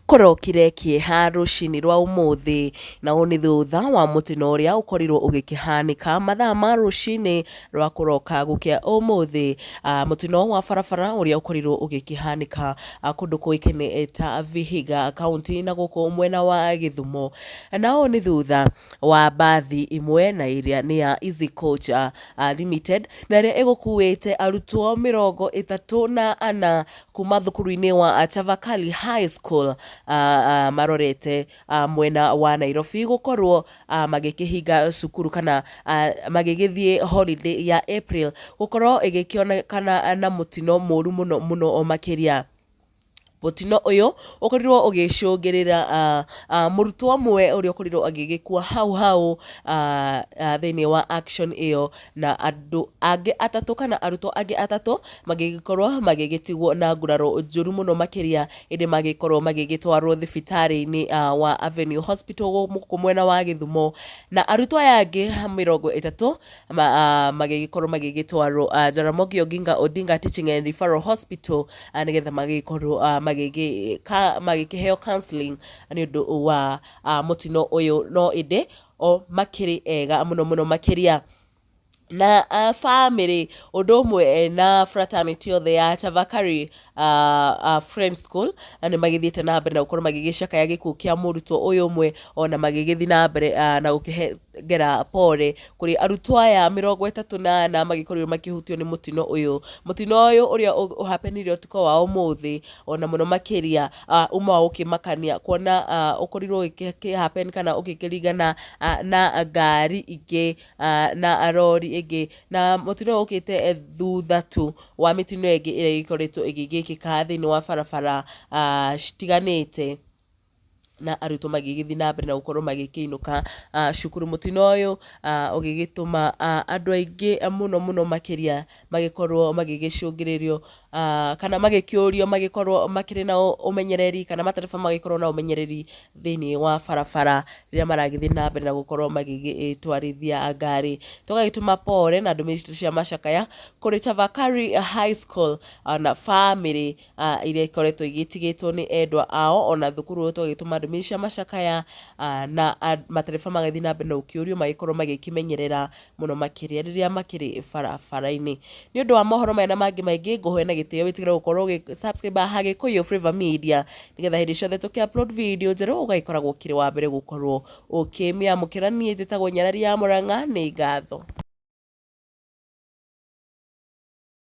Korokire kieha rucini rwa umuthi na uni thutha wa mutino uria ukorirwo ugikihanika mathaa ma rucini rwa kuroka gukia umuthi. Mutino wa barabara uria ukorirwo ugikihanika kundu kuikene ta Vihiga county na guku mwena wa Githumo, na uni thutha wa bathi imwe na iria ni ya Easy Coach Limited na ria igukuite arutwo 34 kuma thukuru-ini wa Chavakali High School marorete mwena wa Nairobi gukorwo magikihinga cukuru kana magigithie holiday ya April gukorwo igikionekana na mutino moru muno makiria. Mutino uyu ukorirwo ugicungirira murutwo amwe uria ukorirwo agigikua hau thiini wa action iyo, na andu angi atatu kana arutwo angi atatu magigikorwo magigitigwo na nguraro njuru muno makiria, indi magikorwo magigitwarwo thibitari-ini wa Avenue Hospital kumwena wa Githumo, na arutwo aya angi 30 magigikorwo magigitwarwo Jaramogi Oginga Odinga Teaching and Referral Hospital nigetha magikorwo magikiheo counseling ni undu wa mutino uyu, no inde o makiri ega muno makiria. Na family undu umwe na fraternity othe ya Chavakari Friends School ni magithiete na mbere na gukorwo magigicakaya gikuo kia murutwo uyu umwe, ona magigithi na mbere na gukihengera pore kuri arutwo aya 38 magikorwo makihutio ni mutino uyu uria uhappenire utuko wa umuthi, ona muno makiria uma ukimakania kuona ukorirwo ukihappen kana ukikirigana na ngari ingi na rori ingi, na mutino ukite thutha tu wa mitino ingi iria ikoretwo igigikika thiini wa barabara citiganite, na arutwo magigithi na mbere na gukorwo magikiinuka cukuru. Mutino uyu ugigituma andu aingi muno makiria magikorwo magigicungiririo kana magikiurio magikorwo makiri na umenyereri kana matereba magikorwo na umenyereri thiini wa barabara riria maragithi na mbere na gukorwo magigitwarithia ngari. Tugagituma pore na ndumiri cia macakaya kuri Chavakari High School na family iria ikoretwo igitigitwo ni endwa ao, ona thukuru tugagituma ndumiri cia macakaya na matereba magathi na mbere na ukiurio magikorwo magikimenyerera muno makiria riria makiri barabara-ini. Ni undu wa mohoro maya na mangi maingi nguhoya na gitio witigire gukorwo subscribe ha Gikuu Flavour Media nigetha hindi ciothe tuki-upload video njeru ugaikoragwo kiri wa mbere gukorwo ukimiamukira. Nie njitagwo Nyarari ya Murang'a, ni ngatho.